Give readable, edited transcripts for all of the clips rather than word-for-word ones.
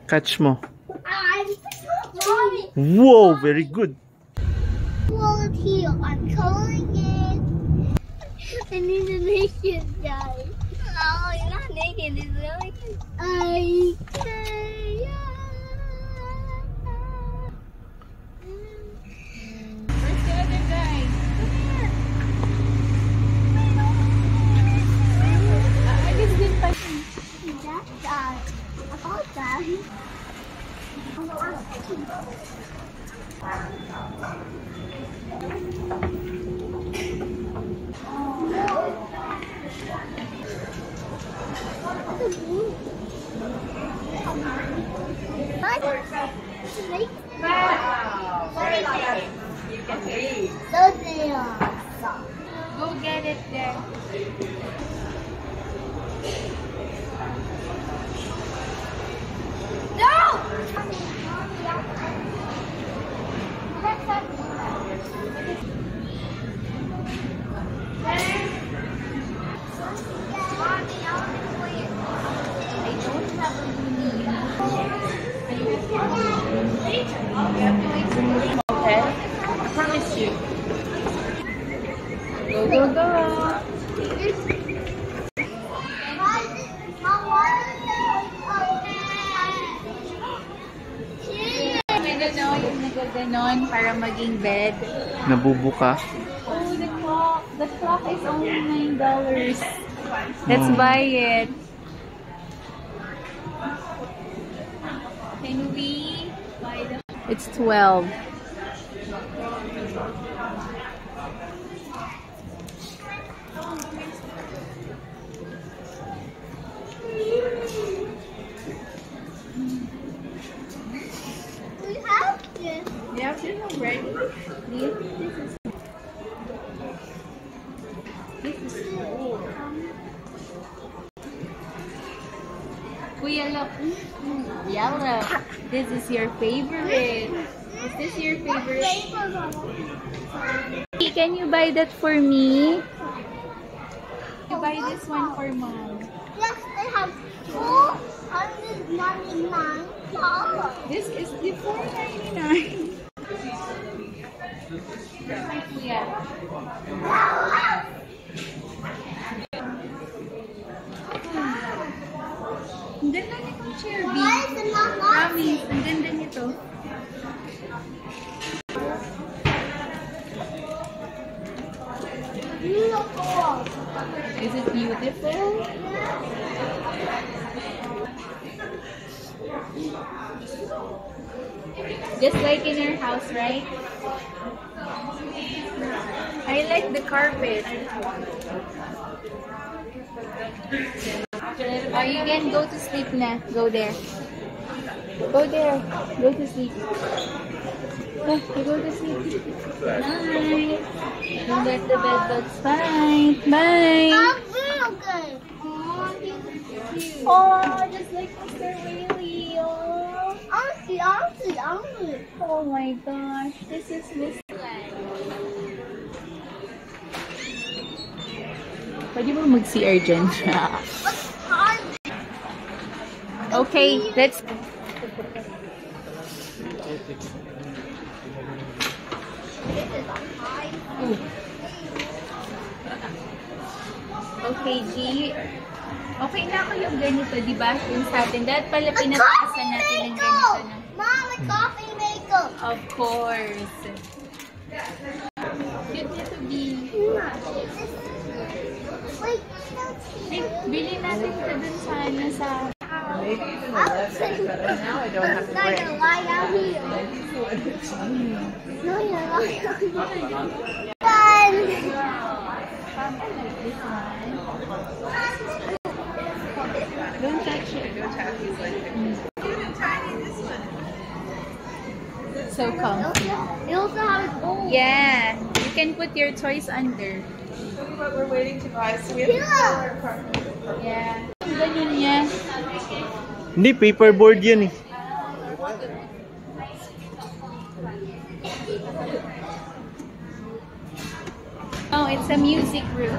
Catch mo. Whoa, very good. I'm calling it. I need to make it, guys. No, you're not naked. It's really good. I can. Where's the other guy? I just didn't find him. That guy. About that. Go get it there. Okay, I promise you. Go, go, go. Ganon para maging bed. Nabubuka. Oh, the clock is only $9. Let's buy it. Can we buy the? It's 12. You have this already? This is cool. Kuya, look. Yellow. This is your favorite. Is this your favorite? Can you buy that for me? You buy this one for mom. Yes, I have $299. This is the $4.99. Yeah. Ang ganda nitong chair, B. Promise, ang ganda nito. Beautiful. Is it beautiful? Just like in our house, right? I like the carpet. Oh, you can go to sleep na. Go there. Go there. Go to sleep. Oh, you go to sleep. Night. Don't let the bed bugs fight. Bye. I feel good. Oh, just like Mr. Whaley. Oh. Auntie. Oh my gosh. This is Miss. Pwede mo mag-CR dyan siya. Okay, let's... Ooh. Okay, G. Okay na ako yung ganito, di ba? Yung sa atin. Dahil pala pinataasan natin ng ganito na. Mom, a coffee maker. Of course. Cute nito, B. Wait, Bili natin ito dun sa ano sa... now I don't have to lie out here. No, you're lying out here. Fun. This one. Don't touch it. So comfy. You also have a bowl. Yeah, you can put your toys under. But we're waiting to buy, so we have to fill our car. Yeah. Ganyan niya. Hindi, paperboard yun eh. Oh, it's a music room.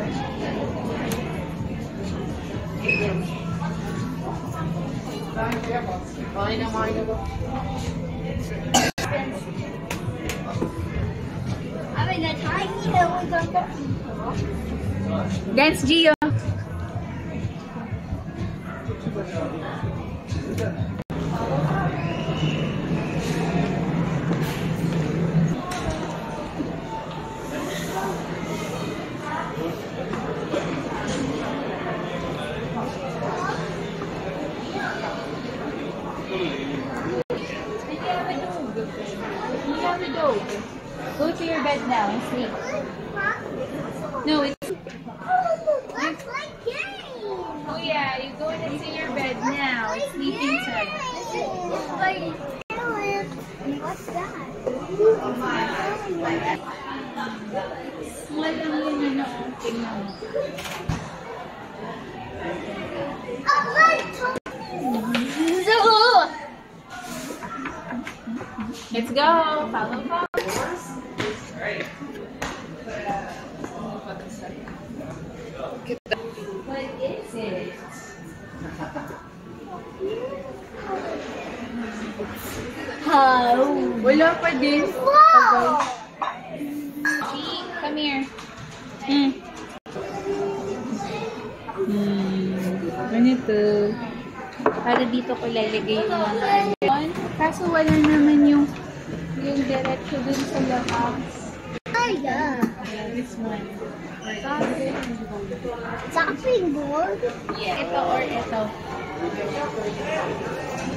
I mean, the tiny that was on the Dance, Gio. Go to your bed now and sleep. No, it's... That's my game. Oh yeah, you go into your bed now and sleep inside. What's that? Small lang yun, ano. Tingnan mo. Let's go! Follow, follow. What is it? How? Wala pa din. Wow! Come here. Ganito. Para dito ko lalagay yung mga ano. Kaso wala naman yung diretso dun sa labas. Ay, yeah. This one. Chopping board? Yeah. Ito or ito.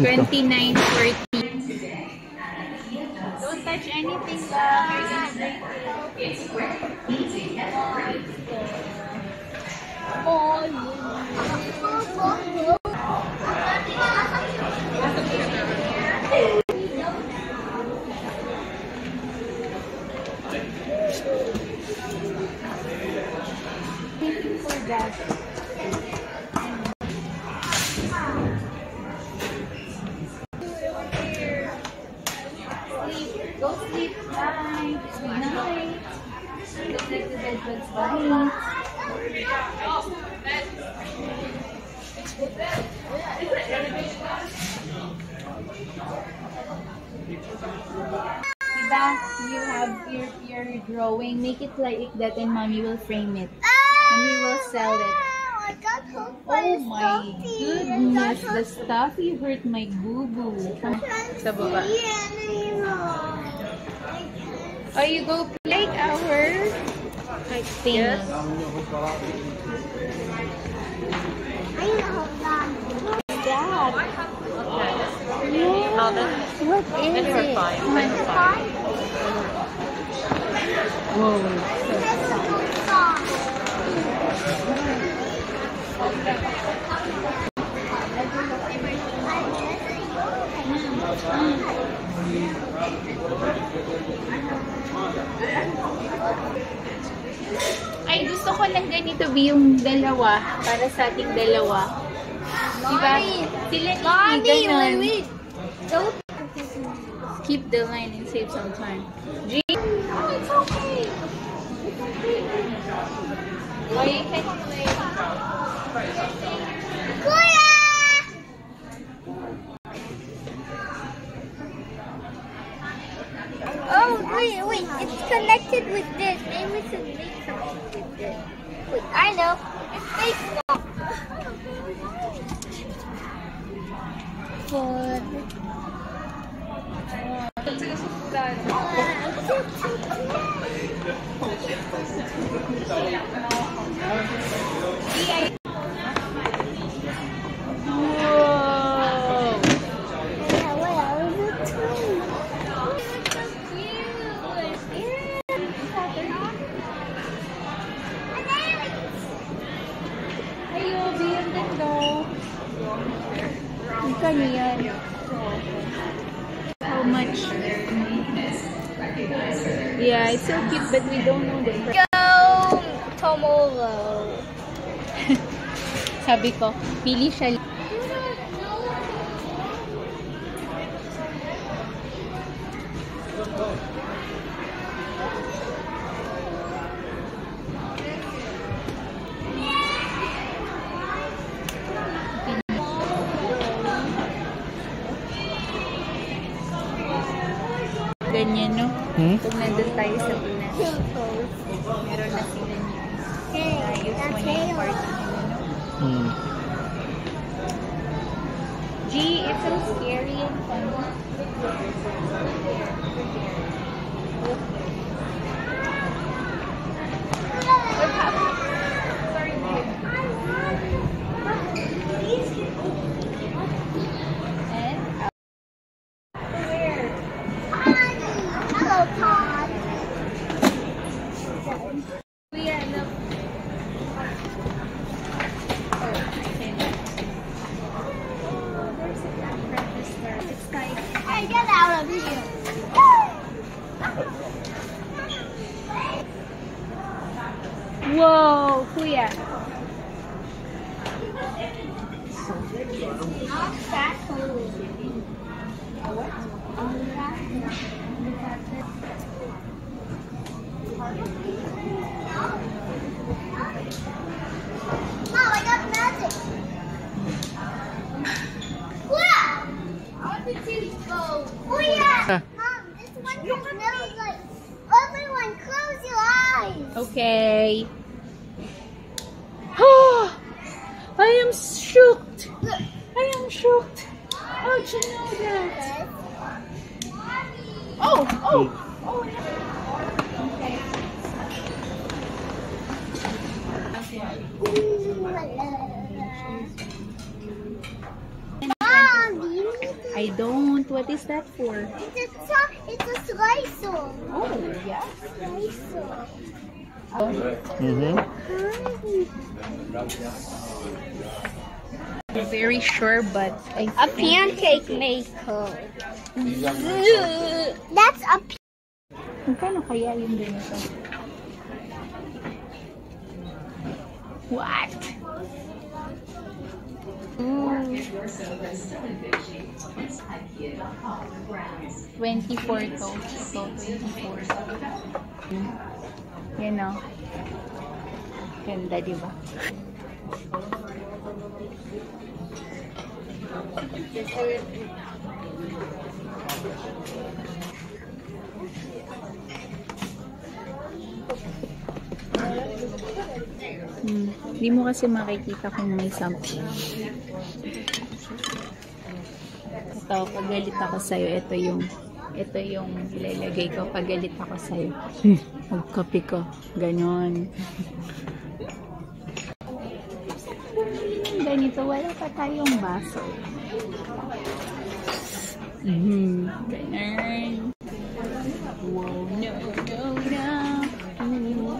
29.40. Don't touch anything lang. Oh, Thank you for that. Sleep. Go sleep. Night. Good night. Look like the bed bugs bite. Diba? You have your drawing. Make it like that and mommy will frame it. And we will sell it. I got hooked by Oh the my stuffy. goodness, the stuffy hurt my boo-boo. Sa baba. Oh, you go like our thing. I know that. What's that? Yeah. What is it? Ay, gusto ko lang ganito be yung dalawa. Para sa ating dalawa. Diba? Sila Mommy, ganon. wait. Don't. Keep the line and save some time. G. Oh, it's okay. Oh, you can play. Kuya! Oh, wait. It's connected with this. Maybe it's connected with this. Wait, I know. It's baseball. Four. Whoa! Ayun, yung ganda. Magkano yan? How much? Yeah, it's so cute, but we don't know the price. Go tomorrow. Sabi ko, pili siya. ganyan, no? Kung nandun tayo sa Pinas. Pimples. Meron na sila niya. Hey, Ayos that's mo na yung hair. party nila, no? Hmm. Gee, it's so scary and funny. What happened? And Hello, Todd. Kuya, look. Oh, there's a black register. It's like Hey, get out of here. whoa, Kuya. Mom, I got magic. Wow! I want to see go. Oh yeah! Mom, this one smells like. Everyone, close your eyes. Okay. Oh, I am shocked. I am shocked. How'd you know that? Oh, oh, oh. Okay. Mom, do you need to? I don't. What is that for? It's a slicer. Oh, yeah. Slicer. Mm-hmm. I'm very sure, but I A pancake maker. That's a Magkano kaya yung ganito? What? 24 to. So, 24. You know. Ganda, di ba? Hindi mo kasi makikita kung may something. Ito, pag galit ako sa'yo, ito yung ilalagay ko. Pag galit ako sa'yo, magkape ko. Ganon. Ganito, wala pa tayong baso. Ganon. Wow, no, no, no.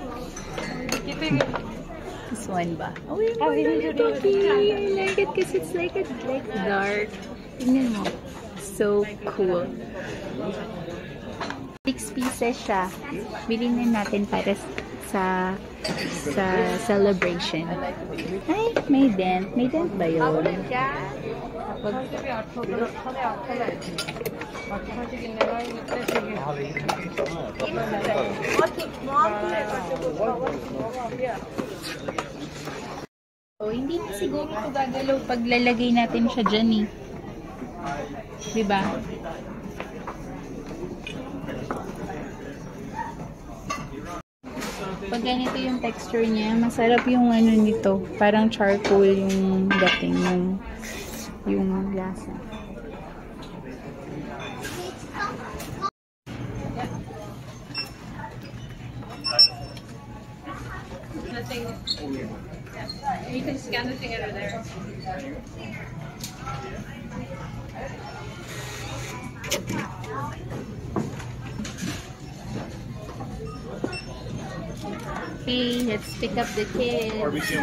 This one ba? Oh, yung I like it because it's like dark. Tingnan mo. So cool. 6 pieces siya. Bilhin na natin para sa celebration. Ay, may dent. May dent ba yun? Oh, hindi na siguro ito gagalaw pag lalagay natin siya dyan eh. Diba? Pag ganito yung texture niya, masarap yung ano nito. Parang charcoal yung dating, yung lasa. You can scan the thing under there. Okay, let's pick up the kids.